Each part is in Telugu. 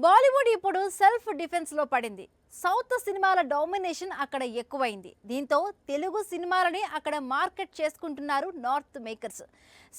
బాలీవుడ్ ఇప్పుడు సెల్ఫ్ డిఫెన్స్ లో పడింది. సౌత్ సినిమాల డామినేషన్ అక్కడ ఎక్కువైంది. దీంతో తెలుగు సినిమాలని అక్కడ మార్కెట్ చేసుకుంటున్నారు నార్త్ మేకర్స్.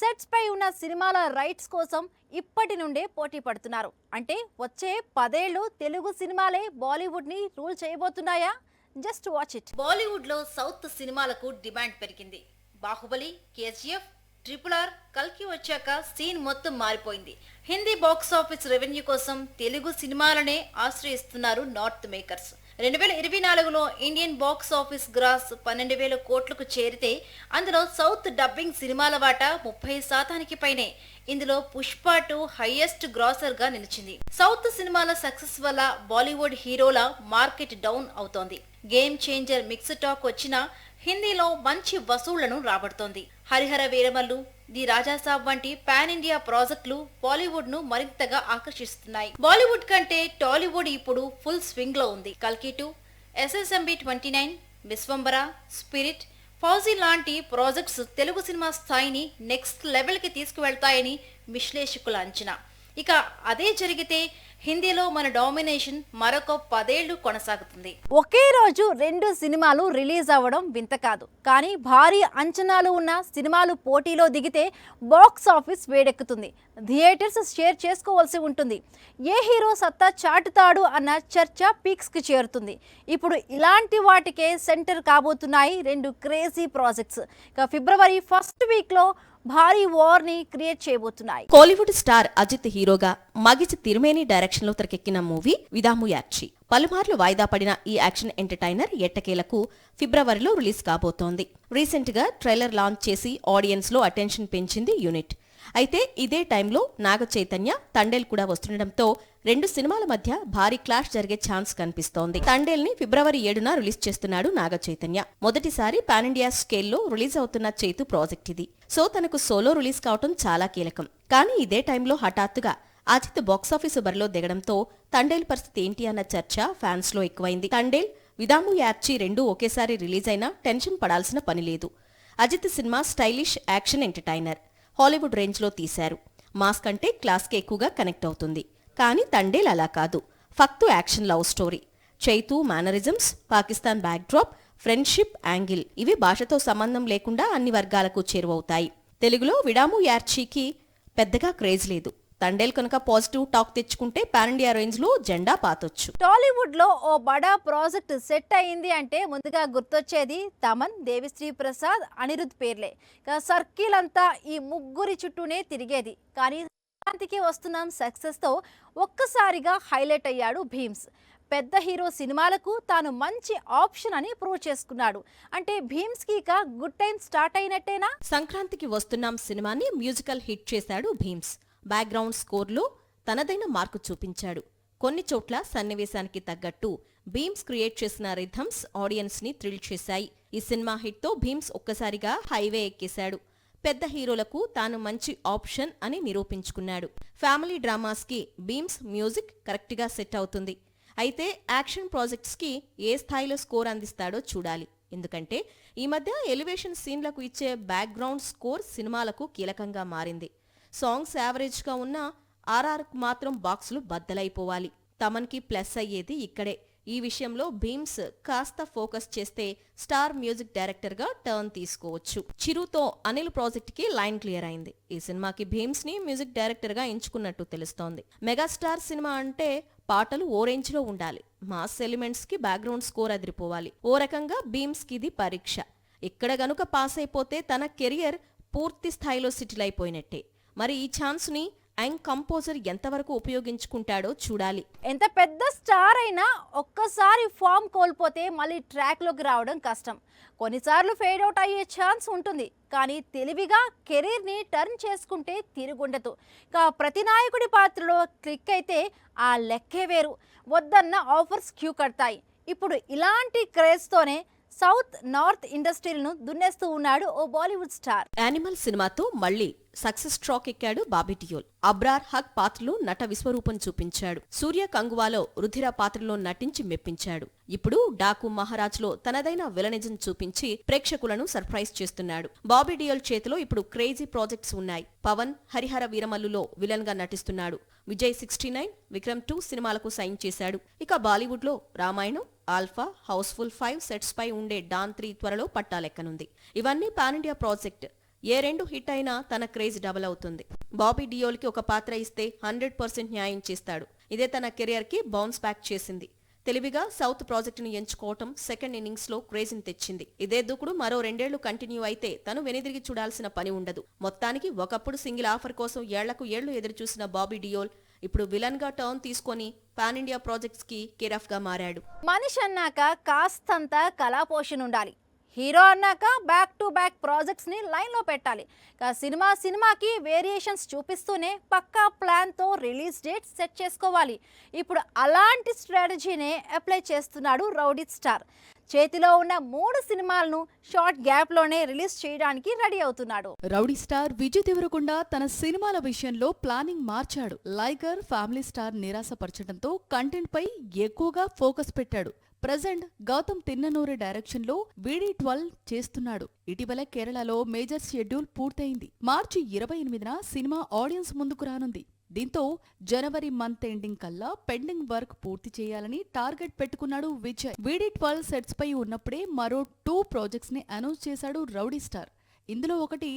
సెట్స్ పై ఉన్న సినిమాల రైట్స్ కోసం ఇప్పటి నుండే పోటీ పడుతున్నారు. అంటే వచ్చే 10 ఏళ్ళు తెలుగు సినిమాలే బాలీవుడ్ ని రూల్ చేయబోతున్నాయా? Just watch it. బాలీవుడ్ లో సౌత్ సినిమాలకు డిమాండ్ పెరిగింది. బాహుబలి, కేజీఎఫ్, RRR, కల్కి వచ్చాక సీన్ మొత్తం మారిపోయింది. హిందీ బాక్స్ ఆఫీస్ రెవెన్యూ కోసం తెలుగు సినిమాలనే ఆశ్రయిస్తున్నారు నార్త్ మేకర్స్. 2024లో ఇండియన్ బాక్స్ ఆఫీస్ గ్రాస్ 12,000 కోట్లకు చేరితే అందులో సౌత్ డబ్బింగ్ సినిమాల వాటా 30% పైనే. ఇందులో పుష్ప 2 హైయెస్ట్ గ్రాసర్ గా నిలిచింది. సౌత్ సినిమాల సక్సెస్ వల్ల బాలీవుడ్ హీరోల మార్కెట్ డౌన్ అవుతోంది. గేమ్ చేంజర్ మిక్స్ టాక్ వచ్చినా హిందీలో మంచి వసూళ్లను రాబడుతోంది. హరిహర వీరమల్లు, ది రాజాసాబ్ వంటి పాన్ ఇండియా ప్రాజెక్టులు బాలీవుడ్ ను మరింతగా ఆకర్షిస్తున్నాయి. బాలీవుడ్ కంటే టాలీవుడ్ ఇప్పుడు ఫుల్ స్వింగ్ లో ఉంది. కల్కి 2, SSMB 29, విశ్వంబర, స్పిరిట్, ఫౌజీ లాంటి ప్రాజెక్ట్స్ తెలుగు సినిమా స్థాయిని నెక్స్ట్ లెవెల్ కి తీసుకువెళ్తాయని విశ్లేషకుల అంచనా. ఇక అదే జరిగితే హిందీలో మన డామినేషన్ మరొక 10 ఏళ్లు కొనసాగుతుంది. ఒకే రోజు 2 సినిమాలు రిలీజ్ అవ్వడం వింత కాదు. కానీ భారీ అంచనాలు ఉన్న సినిమాలు పోటీలో దిగితే బాక్స్ ఆఫీస్ వేడెక్కుతుంది. థియేటర్స్ షేర్ చేసుకోవాల్సి ఉంటుంది. ఏ హీరో సత్తా చాటుతాడు అన్న చర్చ పీక్స్ కి చేరుతుంది. ఇప్పుడు ఇలాంటి వాటికే సెంటర్ కాబోతున్నాయి 2 క్రేజీ ప్రాజెక్ట్స్. ఇక ఫిబ్రవరి ఫస్ట్ వీక్ లో భారీ వార్ ని క్రియేట్ చేయబోతున్నాయి. కోలీవుడ్ స్టార్ అజిత్ హీరోగా మగిచి తిరుమేని డైరెక్షన్ లో తెరకెక్కిన మూవీ విదాము యాక్షి. పలుమార్లు వాయిదా పడిన ఈ యాక్షన్ ఎంటర్టైనర్ ఎట్టకేలకు ఫిబ్రవరిలో రిలీజ్ కాబోతోంది. రీసెంట్ గా ట్రైలర్ లాంచ్ చేసి ఆడియన్స్ లో అటెన్షన్ పెంచింది యూనిట్. అయితే ఇదే టైంలో నాగ చైతన్య, తండేల్ కూడా వస్తుండటంతో 2 సినిమాల మధ్య భారీ క్లాష్ జరిగే ఛాన్స్ కనిపిస్తోంది. తండేల్ ని ఫిబ్రవరి 7న రిలీజ్ చేస్తున్నాడు నాగ చైతన్య. మొదటిసారి పాన్ ఇండియా స్కేల్లో రిలీజ్ అవుతున్న చైతు ప్రాజెక్ట్ ఇది. సో తనకు సోలో రిలీజ్ కావటం చాలా కీలకం. కానీ ఇదే టైంలో హఠాత్తుగా అజిత్ బాక్సాఫీసు బరిలో దిగడంతో తండేల్ పరిస్థితి ఏంటి అన్న చర్చ ఫ్యాన్స్ లో ఎక్కువైంది. తండేల్, విదాము యాప్చి 2 ఒకేసారి రిలీజ్ అయినా టెన్షన్ పడాల్సిన పని లేదు. Ajith cinema stylish action entertainer. Hollywood range లో తీశారు. మాస్ కంటే క్లాస్ కి ఎక్కువగా కనెక్ట్ అవుతుంది. కానీ తండేల్ అలా కాదు. ఫక్తు action love story. Chaitu mannerisms, Pakistan backdrop, friendship angle ఇవి భాషతో సంబంధం లేకుండా అన్ని వర్గాలకు చేరువవుతాయి. తెలుగులో విడాము యార్చీకి పెద్దగా క్రేజ్ లేదు. తండేల్ కనుక పాజిటివ్ టాక్ తెచ్చుకుంటే పాన్ ఇండియా రేంజ్ లో జెండా పాతొచ్చు. టాలీవుడ్ లో ఓ బడా ప్రాజెక్ట్ సెట్ అయింది అంటే ముందుగా గుర్తొచ్చేది తమన్, దేవిశ్రీ ప్రసాద్, అనిరుద్ పేర్లే. సర్కిల్ అంతా ఈ ముగ్గురి చుట్టూనే తిరిగేది. కానీ సంక్రాంతికి వస్తున్న సక్సెస్ తో ఒక్కసారిగా హైలైట్ అయ్యాడు భీమ్స్. పెద్ద హీరో సినిమాలకు తాను మంచి ఆప్షన్ అని ప్రూవ్ చేసుకున్నాడు. అంటే భీమ్స్ కి ఇక గుడ్ టైం స్టార్ట్ అయినట్టేనా? సంక్రాంతికి వస్తున్నాం సినిమాని మ్యూజికల్ హిట్ చేశాడు భీమ్స్. బ్యాక్గ్రౌండ్ స్కోర్లో తనదైన మార్కు చూపించాడు. కొన్ని చోట్ల సన్నివేశానికి తగ్గట్టు భీమ్స్ క్రియేట్ చేసిన రిథమ్స్ ఆడియన్స్ ని థ్రిల్ చేశాయి. ఈ సినిమా హిట్ తో భీమ్స్ ఒక్కసారిగా హైవే ఎక్కేశాడు. పెద్ద హీరోలకు తాను మంచి ఆప్షన్ అని నిరూపించుకున్నాడు. ఫ్యామిలీ డ్రామాస్ కి భీమ్స్ మ్యూజిక్ కరెక్ట్ గా సెట్ అవుతుంది. అయితే యాక్షన్ ప్రాజెక్ట్స్ కి ఏ స్థాయిలో స్కోర్ అందిస్తాడో చూడాలి. ఎందుకంటే ఈ మధ్య ఎలివేషన్ సీన్లకు ఇచ్చే బ్యాక్గ్రౌండ్ స్కోర్ సినిమాలకు కీలకంగా మారింది. సాంగ్స్ యావరేజ్ గా ఉన్న RRకు మాత్రం బాక్సులు బద్దలైపోవాలి. తమన్ కి ప్లస్ అయ్యేది ఇక్కడే. ఈ విషయంలో భీమ్స్ కాస్త ఫోకస్ చేస్తే స్టార్ మ్యూజిక్ డైరెక్టర్ గా టర్న్ తీసుకోవచ్చు. చిరుతో అనిల్ ప్రాజెక్ట్ కి లైన్ క్లియర్ అయింది. ఈ సినిమాకి భీమ్స్ ని మ్యూజిక్ డైరెక్టర్ గా ఎంచుకున్నట్టు తెలుస్తోంది. మెగాస్టార్ సినిమా అంటే పాటలు ఓ రేంజ్ లో ఉండాలి. మాస్ ఎలిమెంట్స్ కి బ్యాక్గ్రౌండ్ స్కోర్ అదిరిపోవాలి. ఓ రకంగా భీమ్స్ కి ఇది పరీక్ష. ఇక్కడ గనుక పాస్ అయిపోతే తన కెరియర్ పూర్తి స్థాయిలో సెటిల్ అయిపోయినట్టే. మరి ఈ ఛాన్స్ ని యంగ్ కంపోజర్ ఎంతవరకు ఉపయోగించుకుంటాడో చూడాలి. ఎంత పెద్ద స్టార్ అయినా ఒక్కసారి ఫామ్ కోల్పోతే మళ్ళీ ట్రాక్ లోకి రావడం కష్టం. కొన్నిసార్లు ఫేడ్ అవుట్ అయ్యే ఛాన్స్ ఉంటుంది. కానీ తెలివిగా కెరీర్ ని టర్న్ చేసుకుంటే తిరుగుండదు. ప్రతి నాయకుడి పాత్రలో క్లిక్ అయితే ఆ లెక్కే వేరు. వద్దన్న ఆఫర్స్ క్యూ కడతాయి. ఇప్పుడు ఇలాంటి క్రేజ్ తోనే సౌత్ నార్త్ ఇండస్ట్రీలను దున్నేస్తూ ఉన్నాడు ఓ బాలీవుడ్ స్టార్. యానిమల్ సినిమాతో మళ్లీ సక్సెస్ ట్రాక్ ఎక్కాడు బాబీ డియోల్. అబ్రార్ హక్ పాత్రలో నట విశ్వరూపం చూపించాడు. సూర్య కంగువాలో రుధిర పాత్రలో నటించి మెప్పించాడు. ఇప్పుడు డాకు మహారాజ్లో తనదైన విలనిజం చూపించి ప్రేక్షకులను సర్ప్రైజ్ చేస్తున్నాడు. బాబీ డియోల్ చేతిలో ఇప్పుడు క్రేజీ ప్రాజెక్ట్స్ ఉన్నాయి. పవన్ హరిహర వీరమల్లులో విలన్ గా నటిస్తున్నాడు. విజయ్ 69, విక్రమ్ 2 సినిమాలకు సైన్ చేశాడు. ఇక బాలీవుడ్ లో రామాయణం, ఆల్ఫా, హౌస్ఫుల్ 5 సెట్స్ పై ఉండే డాన్ 3 త్వరలో పట్టాలెక్కనుంది. ఇవన్నీ పాన్ ఇండియా ప్రాజెక్ట్. ఏ 2 హిట్ అయినా తన క్రేజ్ డబుల్ అవుతుంది. బాబీ డియోల్ కి ఒక పాత్ర ఇస్తే 100% న్యాయం చేస్తాడు. ఇదే తన కెరియర్ కి బౌన్స్ బ్యాక్ చేసింది. తెలివిగా సౌత్ ప్రాజెక్టును ఎంచుకోవటం సెకండ్ ఇన్నింగ్స్ లో క్రేజ్ని తెచ్చింది. ఇదే దూకుడు మరో 2 ఏళ్లు కంటిన్యూ అయితే తను వెనుదిరిగి చూడాల్సిన పని ఉండదు. మొత్తానికి ఒకప్పుడు సింగిల్ ఆఫర్ కోసం ఏళ్లకు ఏళ్లు ఎదురుచూసిన బాబీ డియోల్ ఇప్పుడు విలన్ గా టర్న్ తీసుకొని పాన్ ఇండియా ప్రాజెక్ట్స్ కి కేరాఫ్ గా మారాడు. మనిషి అన్నాక కాస్తంత కళాపోషణ ఉండాలి. హీరో అన్నాక బ్యాక్ టు బ్యాక్ ప్రాజెక్ట్స్ ని లైన్ లో పెట్టాలి. సినిమాకి వేరియేషన్స్ చూపిస్తూనే పక్కా ప్లాన్ తో రిలీజ్ డేట్ సెట్ చేసుకోవాలి. ఇప్పుడు అలాంటి స్ట్రాటజీనే అప్లై చేస్తున్నాడు రౌడీ స్టార్. చేతిలో ఉన్న 3 సినిమాలను షార్ట్ గ్యాప్ లోనే రిలీజ్ చేయడానికి రెడీ అవుతున్నాడు. రౌడీ స్టార్ విజయ్ దేవరకొండ తన సినిమాల విషయంలో ప్లానింగ్ మార్చాడు. లైగర్ ఫ్యామిలీ స్టార్ నిరాశపరచడంతో కంటెంట్ పై ఎక్కువగా ఫోకస్ పెట్టాడు. ప్రెజెంట్ గౌతమ్ తిన్ననూరి డైరెక్షన్ లో VD12 చేస్తున్నాడు. ఇటీవల కేరళలో మేజర్ షెడ్యూల్ పూర్తయింది. మార్చి 28న సినిమా ఆడియన్స్ ముందుకు రానుంది. దీంతో జనవరి మంత్ ఎండింగ్ కల్లా పెండింగ్ వర్క్ పూర్తి చేయాలని టార్గెట్ పెట్టుకున్నాడు విజయ్. VD12 సెట్స్ పై ఉన్నప్పుడే మరో 2 ప్రాజెక్ట్స్ ని అనౌన్స్ చేశాడు రౌడీ స్టార్. ఇందులో ఒకటి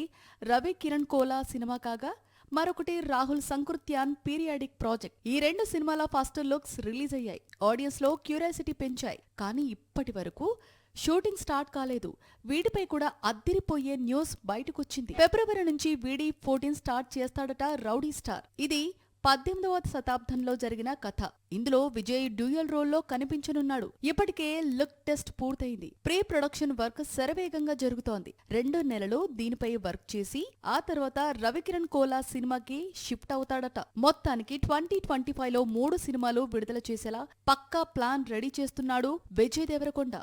రవి కిరణ్ కోలా సినిమా కాగా మరొకటి రాహుల్ సంకృత్యాన్ పీరియాడిక్ ప్రాజెక్ట్. ఈ 2 సినిమాల ఫస్ట్ లుక్స్ రిలీజ్ అయ్యాయి. ఆడియన్స్ లో క్యూరియాసిటీ పెంచాయి. కానీ ఇప్పటి వరకు షూటింగ్ స్టార్ట్ కాలేదు. వీటిపై కూడా అద్దిరిపోయే న్యూస్ బయటకొచ్చింది. ఫిబ్రవరి నుంచి VD14 స్టార్ట్ చేస్తాడట రౌడీ స్టార్. ఇది 18వ శతాబ్దంలో జరిగిన కథ. ఇందులో విజయ్ డ్యూయల్ రోల్లో కనిపించనున్నాడు. ఇప్పటికే లుక్ టెస్ట్ పూర్తయింది. ప్రీ ప్రొడక్షన్ వర్క్ శరవేగంగా జరుగుతోంది. 2 నెలలు దీనిపై వర్క్ చేసి ఆ తర్వాత రవికిరణ్ కోలా సినిమాకి షిఫ్ట్ అవుతాడట. మొత్తానికి 2025లో 3 సినిమాలు విడుదల చేసేలా పక్కా ప్లాన్ రెడీ చేస్తున్నాడు విజయ్ దేవరకొండ.